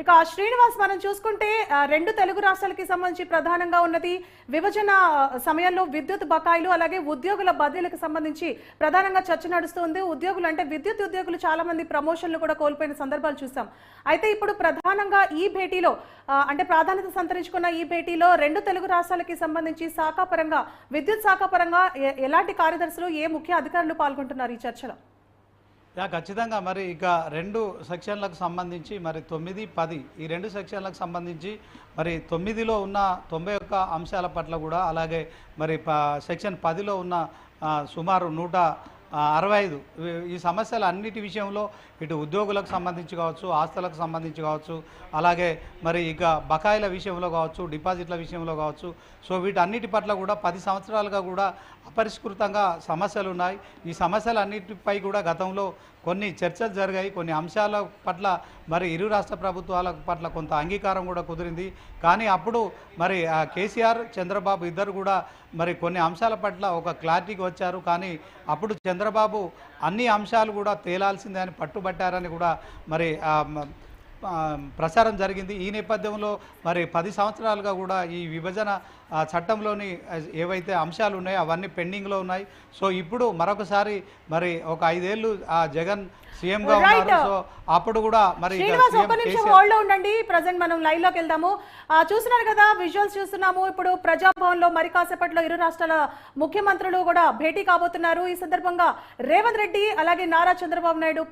ఇక శ్రీనివాస్ మనం చూసుకుంటే రెండు తెలుగు రాష్ట్రాలకి సంబంధించి ప్రధానంగా ఉన్నది విభజన సమయంలో విద్యుత్ బకాయిలు అలాగే ఉద్యోగుల బదిలీలకు సంబంధించి ప్రధానంగా చర్చ నడుస్తుంది. ఉద్యోగులు అంటే విద్యుత్ ఉద్యోగులు చాలా మంది ప్రమోషన్లు కూడా కోల్పోయిన సందర్భాలు చూసాం. అయితే ఇప్పుడు ప్రధానంగా ఈ భేటీలో అంటే ప్రాధాన్యత సంతరించుకున్న ఈ భేటీలో రెండు తెలుగు రాష్ట్రాలకి సంబంధించి శాఖాపరంగా విద్యుత్ శాఖాపరంగా ఎలాంటి కార్యదర్శులు ఏ ముఖ్య అధికారులు పాల్గొంటున్నారు ఈ చర్చలో? ఖచ్చితంగా మరి ఇక రెండు సెక్షన్లకు సంబంధించి మరి 9, 10 ఈ రెండు సెక్షన్లకు సంబంధించి మరి 9లో ఉన్న 91 అంశాల పట్ల కూడా అలాగే మరి సెక్షన్ 10లో ఉన్న సుమారు 165 ఈ సమస్యల అన్నిటి విషయంలో ఇటు ఉద్యోగులకు సంబంధించి కావచ్చు, ఆస్తులకు సంబంధించి కావచ్చు, అలాగే మరి ఇక బకాయిల విషయంలో కావచ్చు, డిపాజిట్ల విషయంలో కావచ్చు, సో వీటన్నిటి పట్ల కూడా 10 సంవత్సరాలుగా కూడా అపరిష్కృతంగా సమస్యలు ఉన్నాయి. ఈ సమస్యలన్నిటిపై కూడా గతంలో కొన్ని చర్చలు జరిగాయి. కొన్ని అంశాల పట్ల మరి ఇరు రాష్ట్ర ప్రభుత్వాల పట్ల కొంత అంగీకారం కూడా కుదిరింది. కానీ అప్పుడు మరి కేసీఆర్, చంద్రబాబు ఇద్దరు కూడా మరి కొన్ని అంశాల పట్ల ఒక క్లారిటీకి వచ్చారు. కానీ అప్పుడు చంద్రబాబు అన్ని అంశాలు కూడా తేలాల్సిందే అని పట్టుబట్టారని కూడా మరి ప్రచారం జరిగింది. ఈ నేపథ్యంలో మరి 10 సంవత్సరాలుగా కూడా ఈ విభజన చట్టంలోని ఏవైతే అంశాలు ఉన్నాయో అవన్నీ పెండింగ్లో ఉన్నాయి. సో ఇప్పుడు మరొకసారి మరి ఒక 5 ఏళ్ళు జగన్ సీఎంగా ఉన్నారు. సో అప్పుడు కూడా మరి ఉండండి, ప్రజెంట్ మనం లైవ్ లోకి వెళ్దాము. చూస్తున్నారు కదా, విజువల్స్ చూస్తున్నాము. ఇప్పుడు ప్రజాభవన్ లో మరి కాసేపట్లో ఇరు రాష్ట్రాల ముఖ్యమంత్రులు కూడా భేటీ కాబోతున్నారు. ఈ సందర్భంగా రేవంత్ రెడ్డి అలాగే నారా చంద్రబాబు నాయుడు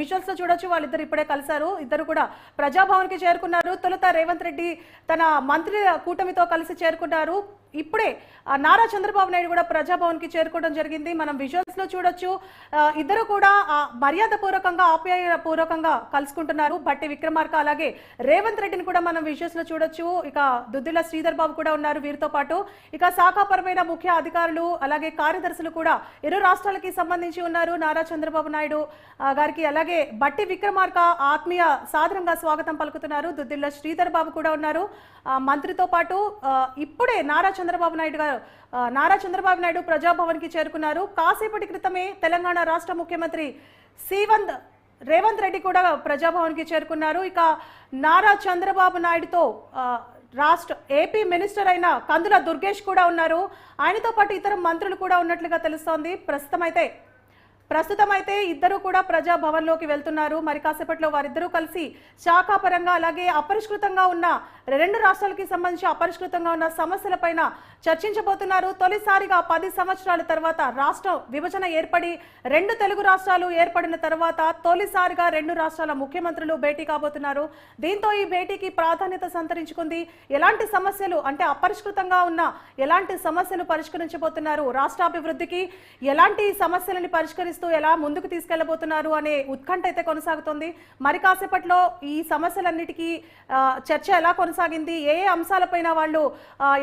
విజువల్స్ లో చూడొచ్చు, వాళ్ళిద్దరు ఇప్పుడే కలిశారు. ఇద్దరు కూడా ప్రజాభవన్ కి చేరుకున్నారు. తొలుత రేవంత్ రెడ్డి తన మంత్రి కూటమితో కలిసి చేరుకున్నారు. ఇప్పుడే నారా చంద్రబాబు నాయుడు కూడా ప్రజాభవన్ కి చేరుకోవడం జరిగింది. మనం విజువల్స్ లో చూడొచ్చు. ఇద్దరు కూడా మర్యాద పూర్వకంగా ఆప్యాయ పూర్వకంగా కలుసుకుంటున్నారు. భట్టి విక్రమార్క అలాగే రేవంత్ రెడ్డిని కూడా మనం విజువల్స్ లో చూడొచ్చు. ఇక దుద్దిల శ్రీధర్ బాబు కూడా ఉన్నారు వీరితో పాటు. ఇక శాఖాపరమైన ముఖ్య అధికారులు అలాగే కార్యదర్శులు కూడా ఇరు రాష్ట్రాలకి సంబంధించి ఉన్నారు. నారా చంద్రబాబు నాయుడు గారికి అలాగే భట్టి విక్రమార్క ఆత్మీయ సాదరంగా స్వాగతం పలుకుతున్నారు. దుద్దిల శ్రీధర్ బాబు కూడా ఉన్నారు మంత్రితో పాటు. ఇప్పుడే నారా చంద్రబాబు నాయుడు ప్రజాభవన్ కి చేరుకున్నారు. కాసేపటి క్రితమే తెలంగాణ రాష్ట్ర ముఖ్యమంత్రి రేవంత్ రెడ్డి కూడా ప్రజాభవన్ కి చేరుకున్నారు. ఇక నారా చంద్రబాబు నాయుడుతో ఏపీ మినిస్టర్ అయిన కందుల దుర్గేష్ కూడా ఉన్నారు. ఆయనతో పాటు ఇతర మంత్రులు కూడా ఉన్నట్లుగా తెలుస్తోంది. ప్రస్తుతం అయితే ఇద్దరు కూడా ప్రజాభవన్ లోకి వెళ్తున్నారు. మరి కాసేపట్లో వారిద్దరూ కలిసి శాఖాపరంగా అలాగే అపరిష్కృతంగా ఉన్న రెండు రాష్ట్రాలకి సంబంధించి అపరిష్కృతంగా ఉన్న సమస్యలపైన చర్చించబోతున్నారు. తొలిసారిగా 10 సంవత్సరాల తర్వాత రాష్ట్ర విభజన ఏర్పడి రెండు తెలుగు రాష్ట్రాలు ఏర్పడిన తర్వాత తొలిసారిగా రెండు రాష్ట్రాల ముఖ్యమంత్రులు భేటీ కాబోతున్నారు. దీంతో ఈ భేటీకి ప్రాధాన్యత సంతరించుకుంది. ఎలాంటి సమస్యలు అంటే అపరిష్కృతంగా ఉన్న ఎలాంటి సమస్యలు పరిష్కరించబోతున్నారు, రాష్ట్రాభివృద్ధికి ఎలాంటి సమస్యలని పరిష్కరిస్తూ ఎలా ముందుకు తీసుకెళ్లబోతున్నారు అనే ఉత్కంఠ అయితే కొనసాగుతుంది. మరి కాసేపట్లో ఈ సమస్యలన్నిటికీ చర్చ ఎలా కొనసాగింది, ఏ అంశాలపైన వాళ్ళు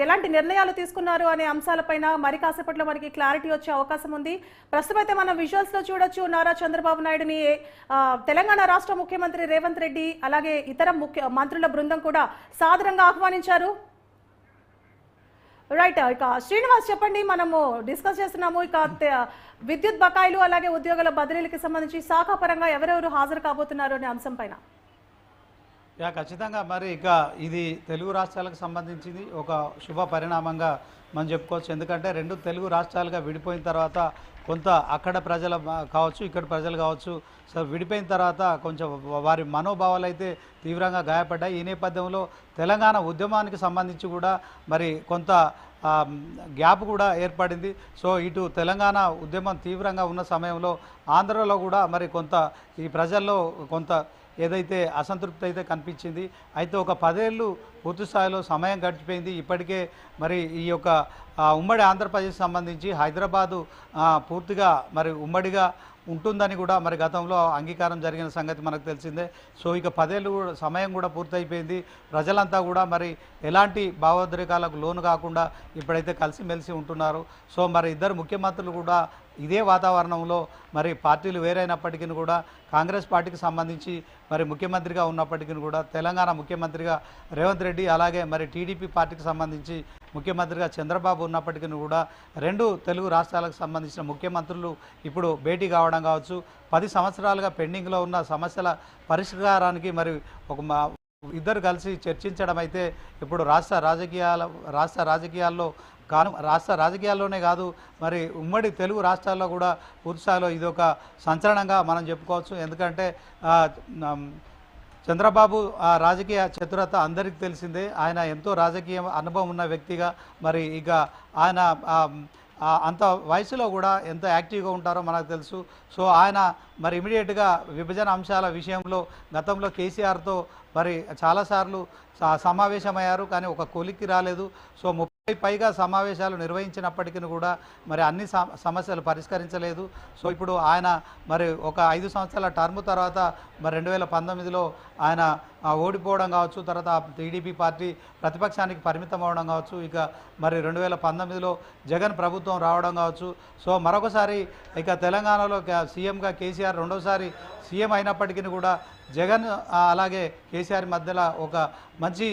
ఎలాంటి నిర్ణయాలు తీసుకున్నారు అనే అంశాలపైన మరి కాసేపట్లో మనకి క్లారిటీ వచ్చే అవకాశం ఉంది. ప్రస్తుతం అయితే మనం విజువల్స్ లో చూడొచ్చు నారా చంద్రబాబు నాయుడుని తెలంగాణ రాష్ట్ర ముఖ్యమంత్రి రేవంత్ రెడ్డి అలాగే ఇతర మంత్రుల బృందం కూడా సాదరంగా ఆహ్వానించారు. రైట్, ఇక శ్రీనివాస్ చెప్పండి, మనము డిస్కస్ చేస్తున్నాము ఇక విద్యుత్ బకాయిలు అలాగే ఉద్యోగుల బదిలీలకు సంబంధించి శాఖాపరంగా ఎవరెవరు హాజరు కాబోతున్నారు అనే అంశం పైన. ఖచ్చితంగా మరి ఇక ఇది తెలుగు రాష్ట్రాలకు సంబంధించింది ఒక శుభ పరిణామంగా మనం చెప్పుకోవచ్చు. ఎందుకంటే రెండు తెలుగు రాష్ట్రాలుగా విడిపోయిన తర్వాత కొంత అక్కడ ప్రజలు కావచ్చు, ఇక్కడ ప్రజలు కావచ్చు, సో విడిపోయిన తర్వాత కొంచెం వారి మనోభావాలు అయితే తీవ్రంగా గాయపడ్డాయి. ఈ నేపథ్యంలో తెలంగాణ ఉద్యమానికి సంబంధించి కూడా మరి కొంత గ్యాప్ కూడా ఏర్పడింది. సో ఇటు తెలంగాణ ఉద్యమం తీవ్రంగా ఉన్న సమయంలో ఆంధ్రలో కూడా మరి కొంత ఈ ప్రజల్లో కొంత ఏదైతే అసంతృప్తి అయితే కనిపించింది. అయితే ఒక 10 ఏళ్ళు పూర్తి స్థాయిలో సమయం గడిచిపోయింది. ఇప్పటికే మరి ఈ యొక్క ఉమ్మడి ఆంధ్రప్రదేశ్ సంబంధించి హైదరాబాదు పూర్తిగా మరి ఉమ్మడిగా ఉంటుందని కూడా మరి గతంలో అంగీకారం జరిగిన సంగతి మనకు తెలిసిందే. సో ఇక 10 ఏళ్ళు సమయం కూడా పూర్తయిపోయింది. ప్రజలంతా కూడా మరి ఎలాంటి భావోద్రేకాలకు లోను కాకుండా ఇప్పుడైతే కలిసిమెలిసి ఉంటున్నారు. సో మరి ఇద్దరు ముఖ్యమంత్రులు కూడా ఇదే వాతావరణంలో మరి పార్టీలు వేరైనప్పటికీ కూడా కాంగ్రెస్ పార్టీకి సంబంధించి మరి ముఖ్యమంత్రిగా ఉన్నప్పటికీ కూడా తెలంగాణ ముఖ్యమంత్రిగా రేవంత్ రెడ్డి అలాగే మరి టీడీపీ పార్టీకి సంబంధించి ముఖ్యమంత్రిగా చంద్రబాబు ఉన్నప్పటికీ కూడా రెండు తెలుగు రాష్ట్రాలకు సంబంధించిన ముఖ్యమంత్రులు ఇప్పుడు భేటీ కావడం కావచ్చు, 10 సంవత్సరాలుగా పెండింగ్లో ఉన్న సమస్యల పరిష్కారానికి మరి ఒక ఇద్దరు కలిసి చర్చించడం అయితే ఇప్పుడు రాష్ట్ర రాజకీయాల్లోనే కాదు, మరి ఉమ్మడి తెలుగు రాష్ట్రాల్లో కూడా పూర్తిస్థాయిలో ఇది ఒక సంచలనంగా మనం చెప్పుకోవచ్చు. ఎందుకంటే చంద్రబాబు రాజకీయ చతురత అందరికీ తెలిసిందే. ఆయన ఎంతో రాజకీయ అనుభవం ఉన్న వ్యక్తిగా, మరి ఇక ఆయన అంత వయసులో కూడా ఎంత యాక్టివ్గా ఉంటారో మనకు తెలుసు. సో ఆయన మరి ఇమీడియట్గా విభజన అంశాల విషయంలో గతంలో కేసీఆర్తో మరి చాలాసార్లు సమావేశమయ్యారు, కానీ ఒక కొలిక్కి రాలేదు. సో 30 పైగా సమావేశాలు నిర్వహించినప్పటికీ కూడా మరి అన్ని సమస్యలు పరిష్కరించలేదు. సో ఇప్పుడు ఆయన మరి ఒక 5 సంవత్సరాల టర్మ్ తర్వాత మరి 2019లో ఆయన ఓడిపోవడం కావచ్చు, తర్వాత టీడీపీ పార్టీ ప్రతిపక్షానికి పరిమితం అవడం కావచ్చు, ఇక మరి 2019లో జగన్ ప్రభుత్వం రావడం కావచ్చు. సో మరొకసారి ఇక తెలంగాణలో సీఎంగా కేసీఆర్ రెండోసారి సీఎం అయినప్పటికీ కూడా జగన్ అలాగే కేసీఆర్ మధ్యలో ఒక మంచి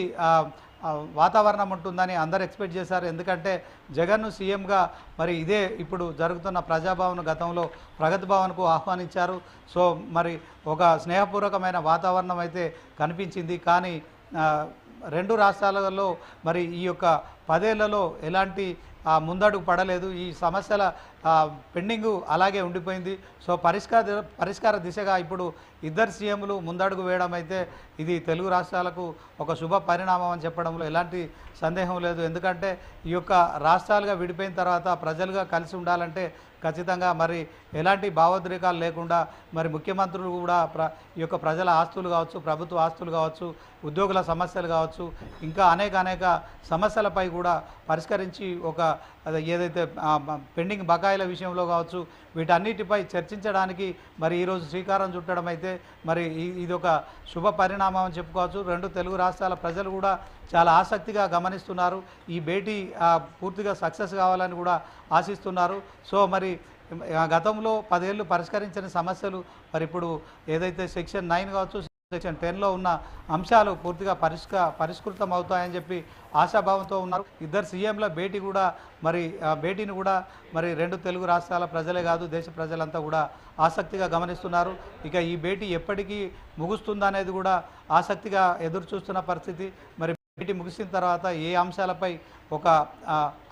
వాతావరణం ఉంటుందని అందరు ఎక్స్పెక్ట్ చేశారు. ఎందుకంటే జగన్ను సీఎంగా మరి ఇదే ఇప్పుడు జరుగుతున్న ప్రజాభవన్ గతంలో ప్రగతి భవన్కు ఆహ్వానించారు. సో మరి ఒక స్నేహపూర్వకమైన వాతావరణం అయితే కనిపించింది. కానీ రెండు రాష్ట్రాలలో మరి ఈ యొక్క 10 ఏళ్లలో ఎలాంటి ముందడుగు పడలేదు. ఈ సమస్యల పెండింగు అలాగే ఉండిపోయింది. సో పరిష్కార దిశగా ఇప్పుడు ఇద్దరు సీఎంలు ముందడుగు వేయడం అయితే ఇది తెలుగు రాష్ట్రాలకు ఒక శుభ పరిణామం అని చెప్పడంలో ఎలాంటి సందేహం లేదు. ఎందుకంటే ఈ యొక్క రాష్ట్రాలుగా విడిపోయిన తర్వాత ప్రజలుగా కలిసి ఉండాలంటే ఖచ్చితంగా మరి ఎలాంటి భావోద్రేకాలు లేకుండా మరి ముఖ్యమంత్రులు కూడా ఈ యొక్క ప్రజల ఆస్తులు కావచ్చు, ప్రభుత్వ ఆస్తులు కావచ్చు, ఉద్యోగుల సమస్యలు కావచ్చు, ఇంకా అనేక సమస్యలపై కూడా పరిష్కరించి ఒక ఏదైతే పెండింగ్ బకాయిల విషయంలో కావచ్చు, వీటన్నిటిపై చర్చించడానికి మరి ఈరోజు శ్రీకారం చుట్టడం అయితే మరి ఇది ఒక శుభ పరిణామం అని చెప్పుకోవచ్చు. రెండు తెలుగు రాష్ట్రాల ప్రజలు కూడా చాలా ఆసక్తిగా గమనిస్తున్నారు. ఈ భేటీ పూర్తిగా సక్సెస్ కావాలని కూడా ఆశిస్తున్నారు. సో మరి గతంలో 10 ఏళ్ళు పరిష్కరించని సమస్యలు మరి ఇప్పుడు ఏదైతే సెక్షన్ 9 కావచ్చు, సెక్షన్ 10లో ఉన్న అంశాలు పూర్తిగా పరిష్కృతం అవుతాయని చెప్పి ఆశాభావంతో ఉన్నారు. ఇద్దరు సీఎంల భేటీని కూడా మరి రెండు తెలుగు రాష్ట్రాల ప్రజలే కాదు, దేశ ప్రజలంతా కూడా ఆసక్తిగా గమనిస్తున్నారు. ఇక ఈ భేటీ ఎప్పటికీ ముగుస్తుందనేది కూడా ఆసక్తిగా ఎదురు చూస్తున్న పరిస్థితి. మరి భేటీ ముగిసిన తర్వాత ఏ అంశాలపై ఒక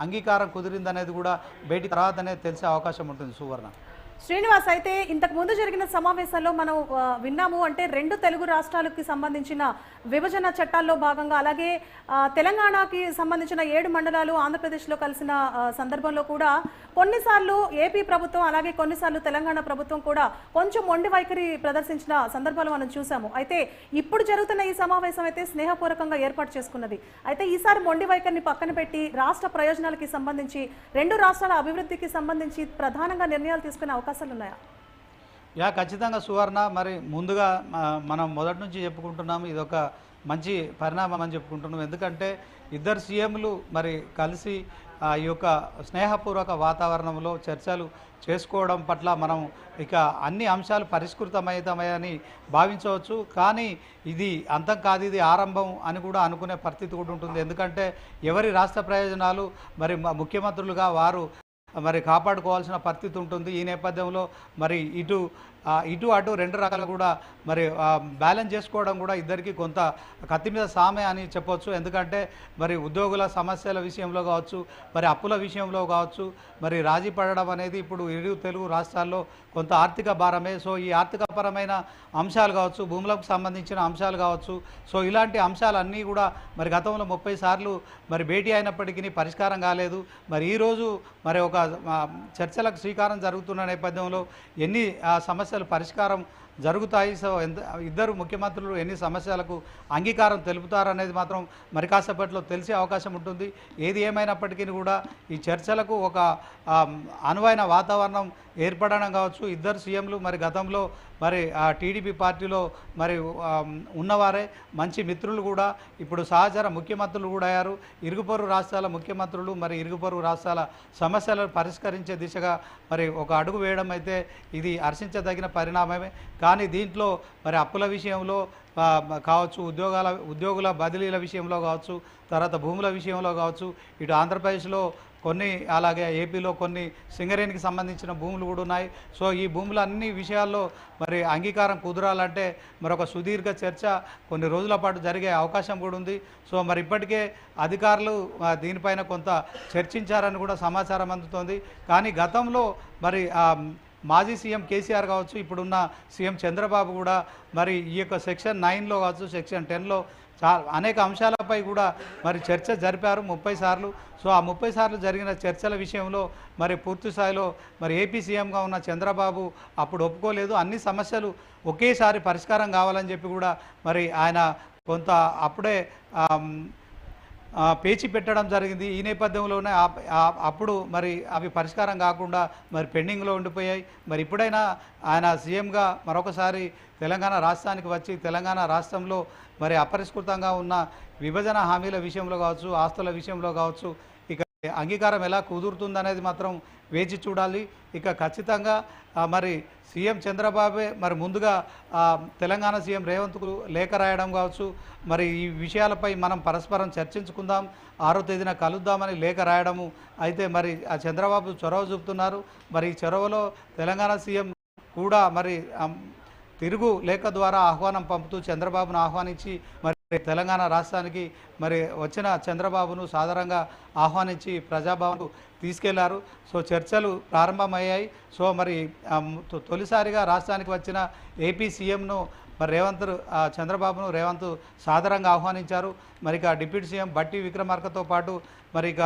అంగీకారం కుదిరిందనేది కూడా భేటీ తర్వాతనే తెలిసే అవకాశం ఉంటుంది. సువర్ణ. శ్రీనివాస్, అయితే ఇంతకు ముందు జరిగిన సమావేశాల్లో మనం విన్నాము, అంటే రెండు తెలుగు రాష్ట్రాలకి సంబంధించిన విభజన చట్టాల్లో భాగంగా, అలాగే తెలంగాణకి సంబంధించిన 7 మండలాలు ఆంధ్రప్రదేశ్లో కలిసిన సందర్భంలో కూడా కొన్నిసార్లు ఏపీ ప్రభుత్వం అలాగే కొన్నిసార్లు తెలంగాణ ప్రభుత్వం కూడా కొంచెం మొండి వైఖరి ప్రదర్శించిన సందర్భాలు మనం చూసాము. అయితే ఇప్పుడు జరుగుతున్న ఈ సమావేశం అయితే స్నేహపూర్వకంగా ఏర్పాటు చేసుకున్నది. అయితే ఈసారి మొండి వైఖరిని పక్కన పెట్టి రాష్ట్ర ప్రయోజనాలకి సంబంధించి, రెండు రాష్ట్రాల అభివృద్ధికి సంబంధించి ప్రధానంగా నిర్ణయాలు తీసుకునే అవకాశాలు ఉన్నాయా? ఖచ్చితంగా సువర్ణ. మరి ముందుగా మనం మొదటి నుంచి చెప్పుకుంటున్నాము, ఇది ఒక మంచి పరిణామం అని చెప్పుకుంటున్నాం. ఎందుకంటే ఇద్దరు సీఎంలు మరి కలిసి ఈ యొక్క స్నేహపూర్వక వాతావరణంలో చర్చలు చేసుకోవడం పట్ల మనం ఇక అన్ని అంశాలు పరిష్కృతమవుతామని భావించవచ్చు. కానీ ఇది అంతం కాదు, ఇది ఆరంభం అని కూడా అనుకునే పరిస్థితి కూడా ఉంటుంది. ఎందుకంటే ఎవరి రాష్ట్ర ప్రయోజనాలు మరి ముఖ్యమంత్రులుగా వారు మరి కాపాడుకోవాల్సిన పరిస్థితి ఉంటుంది. ఈ నేపథ్యంలో మరి ఇటు అటు రెండు రకాలు కూడా మరి బ్యాలెన్స్ చేసుకోవడం కూడా ఇద్దరికి కొంత కత్తి మీద సామే అని చెప్పొచ్చు. ఎందుకంటే మరి ఉద్యోగుల సమస్యల విషయంలో కావచ్చు, మరి అప్పుల విషయంలో కావచ్చు, మరి రాజీ పడడం అనేది ఇప్పుడు ఇరు తెలుగు రాష్ట్రాల్లో కొంత ఆర్థిక భారమే. సో ఈ ఆర్థికపరమైన అంశాలు కావచ్చు, భూములకు సంబంధించిన అంశాలు కావచ్చు, సో ఇలాంటి అంశాలన్నీ కూడా మరి గతంలో 30 సార్లు మరి భేటీ అయినప్పటికీ పరిష్కారం కాలేదు. మరి ఈరోజు మరి ఒక చర్చలకు శ్రీకారం జరుగుతున్న నేపథ్యంలో ఎన్ని సమస్యలు పరిష్కారం జరుగుతాయి, సో ఇద్దరు ముఖ్యమంత్రులు ఎన్ని సమస్యలకు అంగీకారం తెలుపుతారనేది మాత్రం మరి కాసేపట్లో తెలిసే అవకాశం ఉంటుంది. ఏది ఏమైనప్పటికీ కూడా ఈ చర్చలకు ఒక అనువైన వాతావరణం ఏర్పడడం కావచ్చు. ఇద్దరు సీఎంలు మరి గతంలో మరి టీడీపీ పార్టీలో మరి ఉన్నవారే, మంచి మిత్రులు కూడా, ఇప్పుడు సహచర ముఖ్యమంత్రులు కూడా అయ్యారు. ఇరుగుపొరుగు రాష్ట్రాల ముఖ్యమంత్రులు మరి ఇరుగుపొరుగు రాష్ట్రాల సమస్యలను పరిష్కరించే దిశగా మరి ఒక అడుగు వేయడం అయితే ఇది హర్షించదగిన పరిణామమే. కానీ దీంట్లో మరి అప్పుల విషయంలో కావచ్చు, ఉద్యోగుల బదిలీల విషయంలో కావచ్చు, తర్వాత భూముల విషయంలో కావచ్చు, ఇటు ఆంధ్రప్రదేశ్లో కొన్ని అలాగే ఏపీలో కొన్ని సింగరేణికి సంబంధించిన భూములు కూడా ఉన్నాయి. సో ఈ భూములు అన్ని విషయాల్లో మరి అంగీకారం కుదరాలంటే మరొక సుదీర్ఘ చర్చ కొన్ని రోజుల పాటు జరిగే అవకాశం కూడా ఉంది. సో మరి ఇప్పటికే అధికారులు దీనిపైన కొంత చర్చించారని కూడా సమాచారం అందుతోంది. కానీ గతంలో మరి మాజీ సీఎం కేసీఆర్ కావచ్చు, ఇప్పుడున్న సీఎం చంద్రబాబు కూడా మరి ఈ యొక్క సెక్షన్ 9లో కావచ్చు, సెక్షన్ 10లో అనేక అంశాలపై కూడా మరి చర్చ జరిపారు 30 సార్లు. సో ఆ 30 సార్లు జరిగిన చర్చల విషయంలో మరి పూర్తి స్థాయిలో మరి ఏపీ సీఎంగా ఉన్న చంద్రబాబు అప్పుడు ఒప్పుకోలేదు. అన్ని సమస్యలు ఒకేసారి పరిష్కారం కావాలని చెప్పి కూడా మరి ఆయన కొంత అప్పుడే పేచి పెట్టడం జరిగింది. ఈ నేపథ్యంలోనే అప్పుడు మరి అవి పరిష్కారం కాకుండా మరి పెండింగ్లో ఉండిపోయాయి. మరి ఇప్పుడైనా ఆయన సీఎంగా మరొకసారి తెలంగాణ రాష్ట్రానికి వచ్చి తెలంగాణ రాష్ట్రంలో మరి అపరిష్కృతంగా ఉన్న విభజన హామీల విషయంలో కావచ్చు, ఆస్తుల విషయంలో కావచ్చు, ఇక అంగీకారం ఎలా కుదురుతుందనేది మాత్రం వేచి చూడాలి. ఇక ఖచ్చితంగా మరి సీఎం చంద్రబాబే మరి ముందుగా తెలంగాణ సీఎం రేవంత్కు లేఖ రాయడం కావచ్చు, మరి ఈ విషయాలపై మనం పరస్పరం చర్చించుకుందాం, 6వ తేదీన కలుద్దామని లేఖ రాయడము. అయితే మరి ఆ చంద్రబాబు చొరవ చూపుతున్నారు. మరి ఈ చొరవలో తెలంగాణ సీఎం కూడా మరి తిరుగు లేఖ ద్వారా ఆహ్వానం పంపుతూ చంద్రబాబును ఆహ్వానించి మరి తెలంగాణ రాష్ట్రానికి మరి వచ్చిన చంద్రబాబును సాదరంగా ఆహ్వానించి ప్రజాభవన్కు తీసుకెళ్లారు. సో చర్చలు ప్రారంభమయ్యాయి. సో మరి తొలిసారిగా రాష్ట్రానికి వచ్చిన ఏపీ సీఎంను మరి చంద్రబాబును రేవంత్ సాదరంగా ఆహ్వానించారు. మరి ఇక డిప్యూటీ సీఎం బట్టి విక్రమార్కతో పాటు మరి ఇక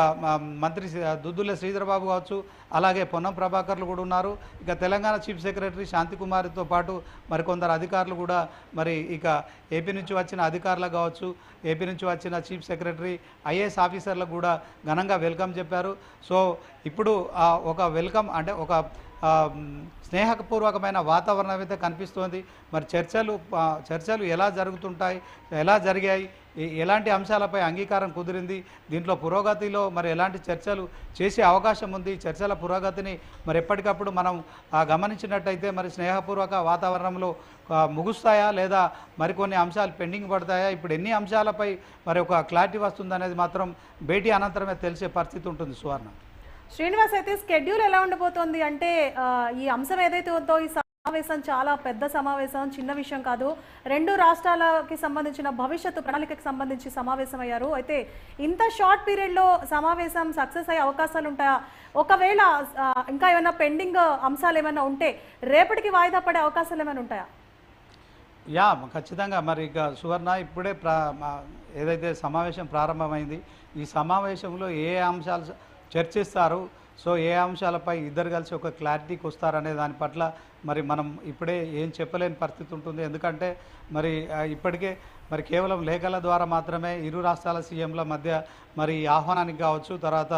మంత్రి దుద్దుల శ్రీధరబాబు కావచ్చు, అలాగే పొన్నం ప్రభాకర్లు కూడా ఉన్నారు. ఇక తెలంగాణ చీఫ్ సెక్రటరీ శాంతికుమారితో పాటు మరికొందరు అధికారులు కూడా మరి ఇక ఏపీ నుంచి వచ్చిన అధికారులకు కావచ్చు, ఏపీ నుంచి వచ్చిన చీఫ్ సెక్రటరీ ఐఏఎస్ ఆఫీసర్లకు కూడా ఘనంగా వెల్కమ్ చెప్పారు. సో ఇప్పుడు ఒక వెల్కమ్ అంటే ఒక స్నేహపూర్వకమైన వాతావరణం అయితే కనిపిస్తోంది. మరి చర్చలు ఎలా జరుగుతుంటాయి, ఎలా జరిగాయి, ఎలాంటి అంశాలపై అంగీకారం కుదిరింది, దీంట్లో పురోగతిలో మరి ఎలాంటి చర్చలు చేసే అవకాశం ఉంది, చర్చల పురోగతిని మరి ఎప్పటికప్పుడు మనం గమనించినట్టయితే మరి స్నేహపూర్వక వాతావరణంలో ముగుస్తాయా లేదా మరికొన్ని అంశాలు పెండింగ్ పడతాయా, ఇప్పుడు ఎన్ని అంశాలపై మరి ఒక క్లారిటీ వస్తుందనేది మాత్రం భేటీ అనంతరమే తెలిసే పరిస్థితి ఉంటుంది. సువర్ణ శ్రీనివాస్, అయితే స్కెడ్యూల్ ఎలా ఉండబోతోంది అంటే ఈ అంశం ఏదైతే ఉందో ఈ సమావేశం చాలా పెద్ద సమావేశం, చిన్న విషయం కాదు. 2 రాష్ట్రాలకి సంబంధించిన భవిష్యత్తు ప్రణాళికకి సంబంధించి సమావేశం అయ్యారు. అయితే ఇంత షార్ట్ పీరియడ్లో సమావేశం సక్సెస్ అయ్యే అవకాశాలు ఉంటాయా? ఒకవేళ ఇంకా ఏమైనా పెండింగ్ అంశాలు ఏమైనా ఉంటే రేపటికి వాయిదా పడే అవకాశాలు ఏమైనా ఉంటాయా? ఖచ్చితంగా. మరి ఇక సువర్ణ ఇప్పుడే ఏదైతే సమావేశం ప్రారంభమైంది, ఈ సమావేశంలో ఏ అంశాలు చర్చిస్తారు, సో ఏ అంశాలపై ఇద్దరు కలిసి ఒక క్లారిటీకి వస్తారనే దాని పట్ల మరి మనం ఇప్పుడే ఏం చెప్పలేని పరిస్థితి ఉంటుంది. ఎందుకంటే మరి ఇప్పటికే మరి కేవలం లేఖల ద్వారా మాత్రమే ఇరు రాష్ట్రాల సీఎంల మధ్య మరి ఆహ్వానానికి కావచ్చు, తర్వాత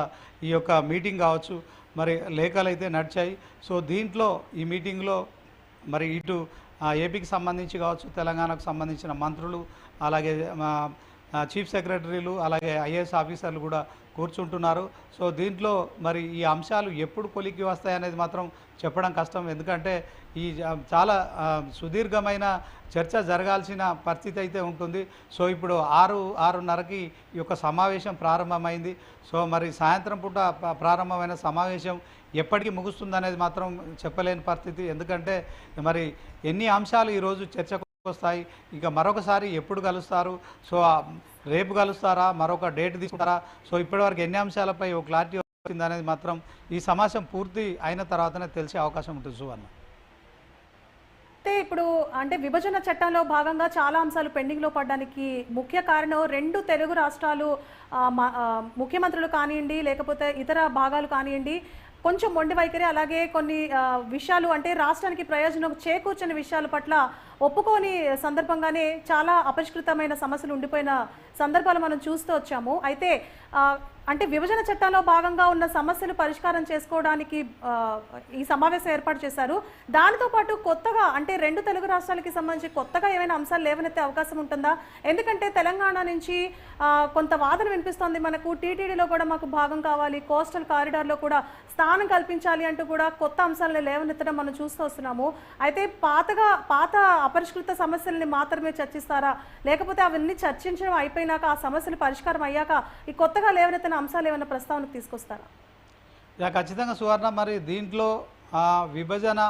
ఈ యొక్క మీటింగ్ కావచ్చు, మరి లేఖలు అయితే నడిచాయి. సో దీంట్లో ఈ మీటింగ్లో మరి ఇటు ఏపీకి సంబంధించి కావచ్చు, తెలంగాణకు సంబంధించిన మంత్రులు, అలాగే చీఫ్ సెక్రటరీలు, అలాగే ఐఏఎస్ ఆఫీసర్లు కూడా కూర్చుంటున్నారు. సో దీంట్లో మరి ఈ అంశాలు ఎప్పుడు కొలికి వస్తాయనేది మాత్రం చెప్పడం కష్టం. ఎందుకంటే ఈ చాలా సుదీర్ఘమైన చర్చ జరగాల్సిన పరిస్థితి అయితే ఉంటుంది. సో ఇప్పుడు 6:30కి ఈ యొక్క సమావేశం ప్రారంభమైంది. సో మరి సాయంత్రం పూట ప్రారంభమైన సమావేశం ఎప్పటికీ ముగుస్తుందనేది మాత్రం చెప్పలేని పరిస్థితి. ఎందుకంటే మరి ఎన్ని అంశాలు ఈరోజు చర్చకు వస్తాయి, ఇక మరొకసారి ఎప్పుడు కలుస్తారు, సో రేపు కలుస్తారా, మరొక డేట్ తీసుకుంటారా, సో ఇప్పటివరకు ఎన్ని అంశాలపై ఒక క్లారిటీ వచ్చింది అనేది మాత్రం ఈ సమావేశం పూర్తి అయిన తర్వాతనే తెలిసే అవకాశం ఉంటుంది. సువర్ణ, అయితే ఇప్పుడు అంటే విభజన చట్టంలో భాగంగా చాలా అంశాలు పెండింగ్లో పడడానికి ముఖ్య కారణం 2 తెలుగు రాష్ట్రాలు ముఖ్యమంత్రులు కానివ్వండి, లేకపోతే ఇతర భాగాలు కానివ్వండి, కొంచెం మొండి వైఖరి, అలాగే కొన్ని విషయాలు అంటే రాష్ట్రానికి ప్రయోజనం చేకూర్చని విషయాల పట్ల ఒప్పుకోని సందర్భంగానే చాలా అపరిష్కృతమైన సమస్యలు ఉండిపోయిన సందర్భాలు మనం చూస్తూ వచ్చాము. అయితే అంటే విభజన చట్టంలో భాగంగా ఉన్న సమస్యలు పరిష్కారం చేసుకోవడానికి ఈ సమావేశం ఏర్పాటు చేశారు. దానితో పాటు కొత్తగా అంటే 2 తెలుగు రాష్ట్రాలకి సంబంధించి కొత్తగా ఏమైనా అంశాలు లేవనెత్తే అవకాశం ఉంటుందా? ఎందుకంటే తెలంగాణ నుంచి కొంత వాదన వినిపిస్తోంది, మనకు టీటీడీలో కూడా మాకు భాగం కావాలి, కోస్టల్ కారిడార్లో కూడా స్థానం కల్పించాలి అంటూ కూడా కొత్త అంశాలను లేవనెత్తడం మనం చూస్తూ వస్తున్నాము. అయితే పాత అపరిష్కృత సమస్యలని మాత్రమే చర్చిస్తారా, లేకపోతే అవన్నీ చర్చించడం అయిపోయినాక ఆ సమస్యలు పరిష్కారం అయ్యాక ఈ కొత్తగా లేవనెత్తిన అంశాలు ఏమైనా ప్రస్తావనకు తీసుకొస్తారా? ఖచ్చితంగా సువర్ణ, మరి దీంట్లో విభజన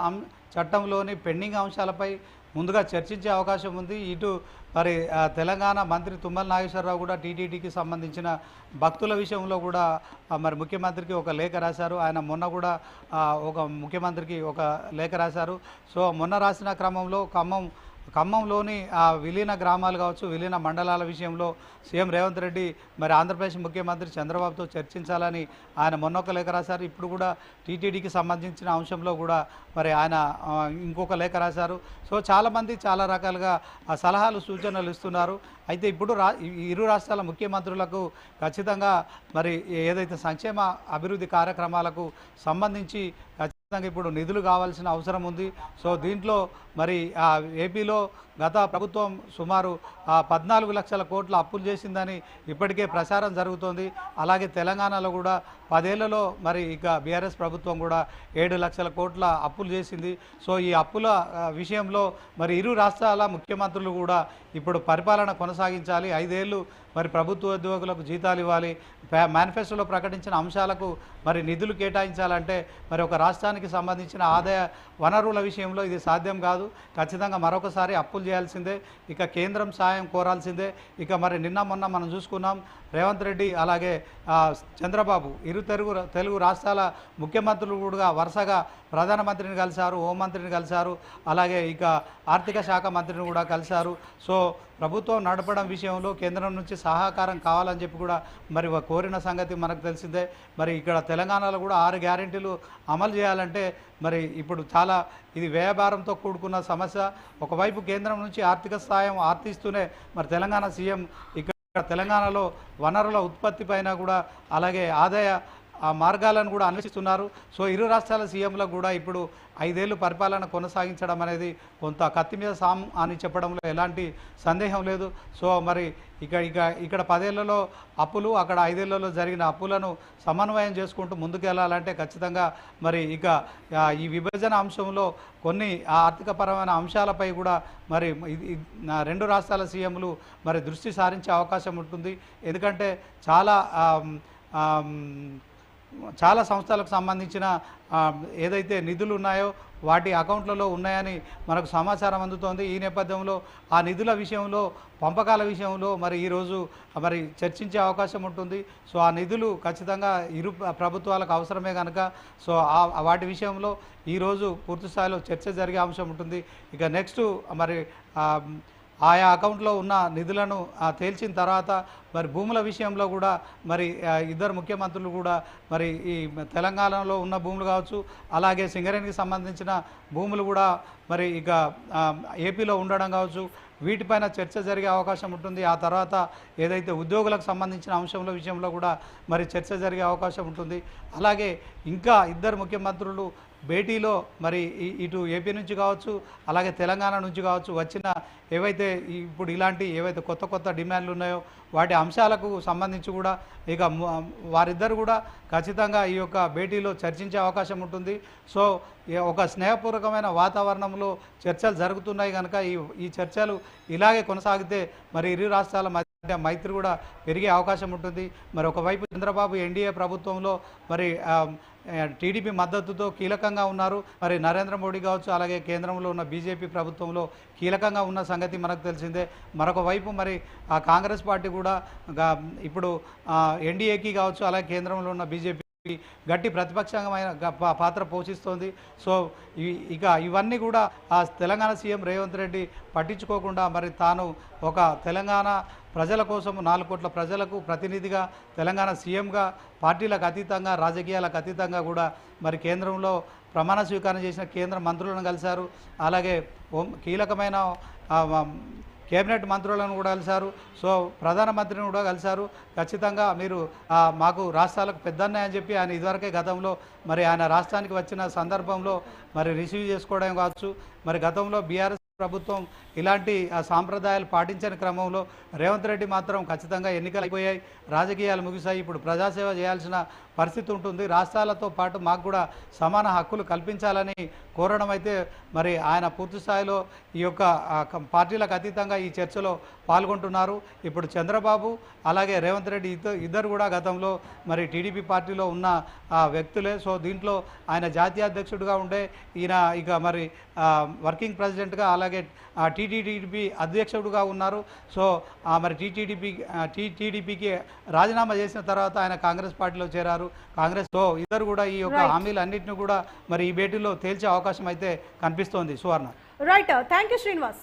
చట్టంలోని పెండింగ్ అంశాలపై ముందుగా చర్చించే అవకాశం ఉంది. ఇటు మరి తెలంగాణ మంత్రి తుమ్మల నాగేశ్వరరావు కూడా టీటీడీకి సంబంధించిన భక్తుల విషయంలో కూడా మరి ముఖ్యమంత్రికి ఒక లేఖ రాశారు. ఆయన మొన్న కూడా ఒక ముఖ్యమంత్రికి ఒక లేఖ రాశారు. సో మొన్న రాసిన క్రమంలో ఖమ్మంలోని విలీన గ్రామాలు కావచ్చు, విలీన మండలాల విషయంలో సీఎం రేవంత్ రెడ్డి మరి ఆంధ్రప్రదేశ్ ముఖ్యమంత్రి చంద్రబాబుతో చర్చించాలని ఆయన మొన్న ఒక లేఖ రాశారు. ఇప్పుడు కూడా టీటీడీకి సంబంధించిన అంశంలో కూడా మరి ఆయన ఇంకొక లేఖ రాశారు. సో చాలామంది చాలా రకాలుగా సలహాలు సూచనలు ఇస్తున్నారు. అయితే ఇప్పుడు ఇరు రాష్ట్రాల ముఖ్యమంత్రులకు ఖచ్చితంగా మరి ఏదైతే సంక్షేమ అభివృద్ధి కార్యక్రమాలకు సంబంధించి ఇప్పుడు నిధులు కావాల్సిన అవసరం ఉంది. సో దీంట్లో మరి ఏపీలో గత ప్రభుత్వం సుమారు 14 లక్షల కోట్ల అప్పులు చేసిందని ఇప్పటికే ప్రచారం జరుగుతోంది. అలాగే తెలంగాణలో కూడా 10 ఏళ్లలో మరి ఇక బీఆర్ఎస్ ప్రభుత్వం కూడా 7 లక్షల కోట్ల అప్పులు చేసింది. సో ఈ అప్పుల విషయంలో మరి ఇరు రాష్ట్రాల ముఖ్యమంత్రులు కూడా ఇప్పుడు పరిపాలన కొనసాగించాలి. 5 ఏళ్ళు మరి ప్రభుత్వ ఉద్యోగులకు జీతాలు ఇవ్వాలి, మేనిఫెస్టోలో ప్రకటించిన అంశాలకు మరి నిధులు కేటాయించాలంటే మరి ఒక రాష్ట్రానికి సంబంధించిన ఆదాయ వనరుల విషయంలో ఇది సాధ్యం కాదు. ఖచ్చితంగా మరొకసారి అప్పులు చేయాల్సిందే, ఇక కేంద్రం సాయం కోరాల్సిందే. ఇక మరి నిన్న మొన్న మనం చూసుకున్నాం, రేవంత్ రెడ్డి అలాగే చంద్రబాబు ఇరు తెలుగు రాష్ట్రాల ముఖ్యమంత్రులు కూడా వరుసగా ప్రధానమంత్రిని కలిశారు, హోంమంత్రిని కలిశారు, అలాగే ఇక ఆర్థిక శాఖ మంత్రిని కూడా కలిశారు. సో ప్రభుత్వం నడపడం విషయంలో కేంద్రం నుంచి సహకారం కావాలని చెప్పి కూడా మరి కోరిన సంగతి మనకు తెలిసిందే. మరి ఇక్కడ తెలంగాణలో కూడా 6 గ్యారెంటీలు అమలు చేయాలంటే మరి ఇప్పుడు చాలా ఇది వ్యయభారంతో కూడుకున్న సమస్య. ఒకవైపు కేంద్రం నుంచి ఆర్థిక సాయం ఆర్థిస్తూనే మరి తెలంగాణ సీఎం ఇక్కడ తెలంగాణలో వనరుల ఉత్పత్తి పైన కూడా అలాగే ఆదాయ మార్గాలను కూడా అన్వేషిస్తున్నారు. సో ఇరు రాష్ట్రాల సీఎంలకు కూడా ఇప్పుడు 5 ఏళ్ళు పరిపాలన కొనసాగించడం అనేది కొంత కత్తి మీద సాం అని చెప్పడంలో ఎలాంటి సందేహం లేదు. సో మరి ఇక్కడ 10 ఏళ్లలో అప్పులు, అక్కడ 5 ఏళ్లలో జరిగిన అప్పులను సమన్వయం చేసుకుంటూ ముందుకెళ్లాలంటే ఖచ్చితంగా మరి ఇక ఈ విభజన అంశంలో కొన్ని ఆర్థికపరమైన అంశాలపై కూడా మరి 2 రాష్ట్రాల సీఎంలు మరి దృష్టి సారించే అవకాశం ఉంటుంది. ఎందుకంటే చాలా సంస్థలకు సంబంధించిన ఏదైతే నిధులు ఉన్నాయో వాటి అకౌంట్లలో ఉన్నాయని మనకు సమాచారం అందుతోంది. ఈ నేపథ్యంలో ఆ నిధుల విషయంలో, పంపకాల విషయంలో మరి ఈరోజు మరి చర్చించే అవకాశం ఉంటుంది. సో ఆ నిధులు ఖచ్చితంగా ఇరు ప్రభుత్వాలకు అవసరమే కనుక సో వాటి విషయంలో ఈరోజు పూర్తి స్థాయిలో చర్చ జరిగే అంశం ఉంటుంది. ఇక నెక్స్ట్ మరి ఆయా అకౌంట్లో ఉన్న నిధులను తేల్చిన తర్వాత మరి భూముల విషయంలో కూడా మరి ఇద్దరు ముఖ్యమంత్రులు కూడా మరి ఈ తెలంగాణలో ఉన్న భూములు కావచ్చు, అలాగే సింగరేణికి సంబంధించిన భూములు కూడా మరి ఇక ఏపీలో ఉండడం కావచ్చు, వీటిపైన చర్చ జరిగే అవకాశం ఉంటుంది. ఆ తర్వాత ఏదైతే ఉద్యోగులకు సంబంధించిన అంశంలో విషయంలో కూడా మరి చర్చ జరిగే అవకాశం ఉంటుంది. అలాగే ఇంకా ఇద్దరు ముఖ్యమంత్రులు భేటీలో మరి ఇటు ఏపీ నుంచి కావచ్చు, అలాగే తెలంగాణ నుంచి కావచ్చు వచ్చిన ఏవైతే ఇప్పుడు ఇలాంటి ఏవైతే కొత్త డిమాండ్లు ఉన్నాయో వాటి అంశాలకు సంబంధించి కూడా ఇక వారిద్దరు కూడా ఖచ్చితంగా ఈ యొక్క భేటీలో చర్చించే అవకాశం ఉంటుంది. సో ఒక స్నేహపూర్వకమైన వాతావరణంలో చర్చలు జరుగుతున్నాయి కనుక ఈ చర్చలు ఇలాగే కొనసాగితే మరి ఇరు రాష్ట్రాల మధ్య మైత్రి కూడా పెరిగే అవకాశం ఉంటుంది. మరి ఒకవైపు చంద్రబాబు ఎన్డీఏ ప్రభుత్వంలో మరి టీడీపీ మద్దతుతో కీలకంగా ఉన్నారు. మరి నరేంద్ర మోడీ కావచ్చు, అలాగే కేంద్రంలో ఉన్న బీజేపీ ప్రభుత్వంలో కీలకంగా ఉన్న సంగతి మనకు తెలిసిందే. మరొక వైపు మరి కాంగ్రెస్ పార్టీ కూడా ఇప్పుడు ఎన్డీఏకి కావచ్చు, అలాగే కేంద్రంలో ఉన్న బీజేపీ గట్టి ప్రతిపక్షమైన పాత్ర పోషిస్తోంది. సో ఇక ఇవన్నీ కూడా తెలంగాణ సీఎం రేవంత్ రెడ్డి పట్టించుకోకుండా మరి తాను ఒక తెలంగాణ ప్రజల కోసం 4 కోట్ల ప్రజలకు ప్రతినిధిగా తెలంగాణ సీఎంగా పార్టీలకు అతీతంగా, రాజకీయాలకు అతీతంగా కూడా మరి కేంద్రంలో ప్రమాణ స్వీకారం చేసిన కేంద్ర మంత్రులను కలిశారు. అలాగే కీలకమైన కేబినెట్ మంత్రులను కూడా కలిశారు. సో ప్రధానమంత్రిని కూడా కలిశారు. ఖచ్చితంగా మీరు మాకు రాష్ట్రాలకు పెద్దన్నయ్య అని చెప్పి ఆయన ఇదివరకే గతంలో మరి ఆయన రాష్ట్రానికి వచ్చిన సందర్భంలో మరి రిసీవ్ చేసుకోవడం కావచ్చు, మరి గతంలో బీఆర్ఎస్ ప్రభుత్వం ఇలాంటి సాంప్రదాయాలు పాటించని క్రమంలో రేవంత్ రెడ్డి మాత్రం ఖచ్చితంగా ఎన్నికలు అయిపోయాయి, రాజకీయాలు ముగిశాయి, ఇప్పుడు ప్రజాసేవ చేయాల్సిన పరిస్థితి ఉంటుంది. రాష్ట్రాలతో పాటు మాకు కూడా సమాన హక్కులు కల్పించాలని కోరడం అయితే మరి ఆయన పూర్తి స్థాయిలో ఈ యొక్క పార్టీలకు అతీతంగా ఈ చర్చలో పాల్గొంటున్నారు. ఇప్పుడు చంద్రబాబు అలాగే రేవంత్ రెడ్డి ఇద్దరు కూడా గతంలో మరి టీడీపీ పార్టీలో ఉన్న వ్యక్తులే. సో దీంట్లో ఆయన జాతీయ అధ్యక్షుడిగా ఉండే ఈయన ఇక మరి వర్కింగ్ ప్రెసిడెంట్గా అలాగే టీటీడీపీ అధ్యక్షుడిగా ఉన్నారు. సో మరి టీడీపీకి రాజీనామా చేసిన తర్వాత ఆయన కాంగ్రెస్ పార్టీలో చేరారు. కాంగ్రెస్తో ఇద్దరు కూడా ఈ యొక్క హామీలన్నింటినీ కూడా మరి ఈ భేటీలో తేల్చే అవకాశం అయితే కనిపిస్తోంది. Suvarna. Right, thank you Srinivas.